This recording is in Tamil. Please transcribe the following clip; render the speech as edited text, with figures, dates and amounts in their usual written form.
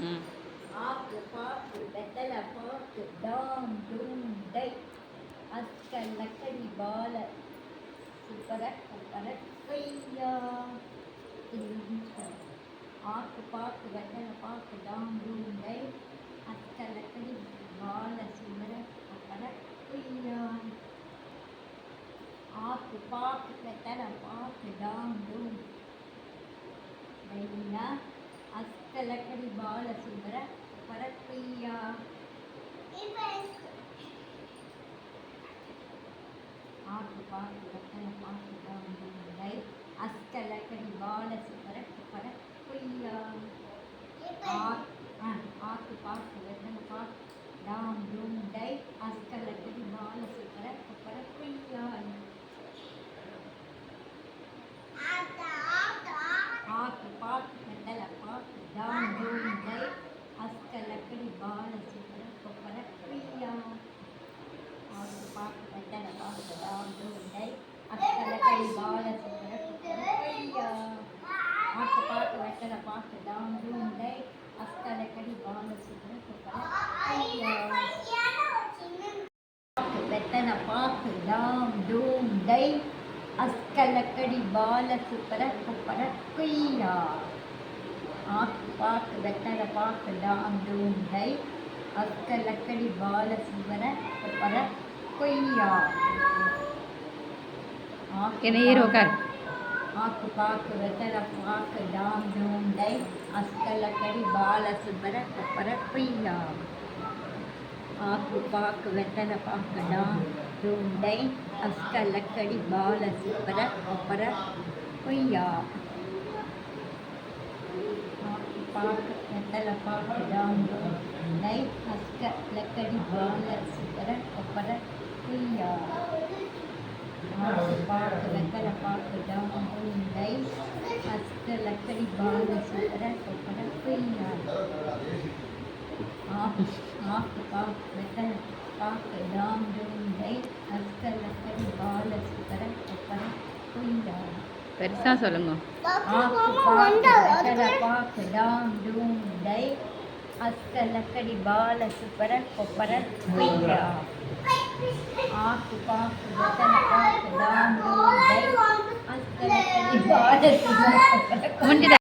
ம். ஆக்கு பாக்கு வெத்தலை பாக்கு டாம் டூம் டை அஸ்கல் லக்கடி பால சுப்பரக் குப்பரக் கொய்யா. ஆக்கு பாக்கு வெத்தலை பாக்கு டாம் டூம் டை அஸ்கல் லக்கடி பால சுப்பரக் குப்பரக் கொய்யா. ஆக்கு பாக்கு வெத்தலை பாக்கு டாம் டூம் டைனா அஸ்கல் லக்கடி பால சுப்பரக் குப்பரக் கொய்யா. ஆக்கு பாக்கு வெத்தலை பாக்கு டாம் டூம் டை அஸ்கல் லக்கடி பால சுப்பரக் குப்பரக் கொய்யா. ஆக்கு பாக்கு வெத்தலை பாக்கு டாம் டூம் டை அஸ்கல் லக்கடி பால சுப்பரக் குப்பரக் கொய்யா. ஆக்கு பாக்கு வெத்தலை பாக்கு டாம் டூம் டை அஸ்கல் லக்கடி பால சுப்பரக் குப்பரக் கொய்யா. ஆக்கு பாக்கு வெத்தலை பாக்கு டாம் டூம் டை அஸ்கல் லக்கடி பால சுப்பரக் குப்பரக் கொய்யா. ஆக்கு பாக்கு வெத்தலை பாக்கு டாம் டூம் டை அஸ்கல் லக்கடி பால சுப்பரக் குப்பரக் கொய்யா. வெத்தலை பாக்கு டாம் டூம் டை அஸ்கல் லக்கடி பால சுப்பரக் குப்பரக் கொய்யா. ஆக்கு பாக்கு வெத்தலை பாக்கு டாம் டூம் டை அஸ்கல் லக்கடி பால சுப்பரக் குப்பரக் கொய்யா. ஆக்கு பாக்கு வெத்தலை பாக்கு டாம் டூம் டை அஸ்கல் லக்கடி பால சுப்பரக் குப்பரக் கொய்யா. ஆக்கு பாக்கு வெத்தலை பாக்கு டாம் டூம் டை அஸ்கல் லக்கடி பால சுப்பரக் குப்பரக் கொய்யா. ஆக்கு பாக்கு வெத்தலை பாக்கு டாம் டூம் டை அஸ்கல் லக்கடி பால சுப்பரக் குப்பரக் கொய்யா. ஆக்கு பாக்கு வெத்தலை பாக்கு டாம் டூம் டை அஸ்கல் லக்கடி பால சுப்பரக் குப்பரக் கொய்யா. ஆக்கு பாக்கு வெத்தலை பாக்கு டாம் டூம் டை அஸ்கல் லக்கடி பால சுப்பரக் குப்பரக் கொய்யா. பெருசா சொல்லுங்க. ஆக்கு பாக்கு வெத்தலை பாக்கு டாம் டூம் டை அஸ்கல் லக்கடி பால சுப்பரக் குப்பரக் கொய்யா. ஆக்கு பாக்கு வெத்தலை பாக்கு டாம் டூம் டை அஸ்கல் லக்கடி பால சுப்பரக் குப்பரக் கொய்யா.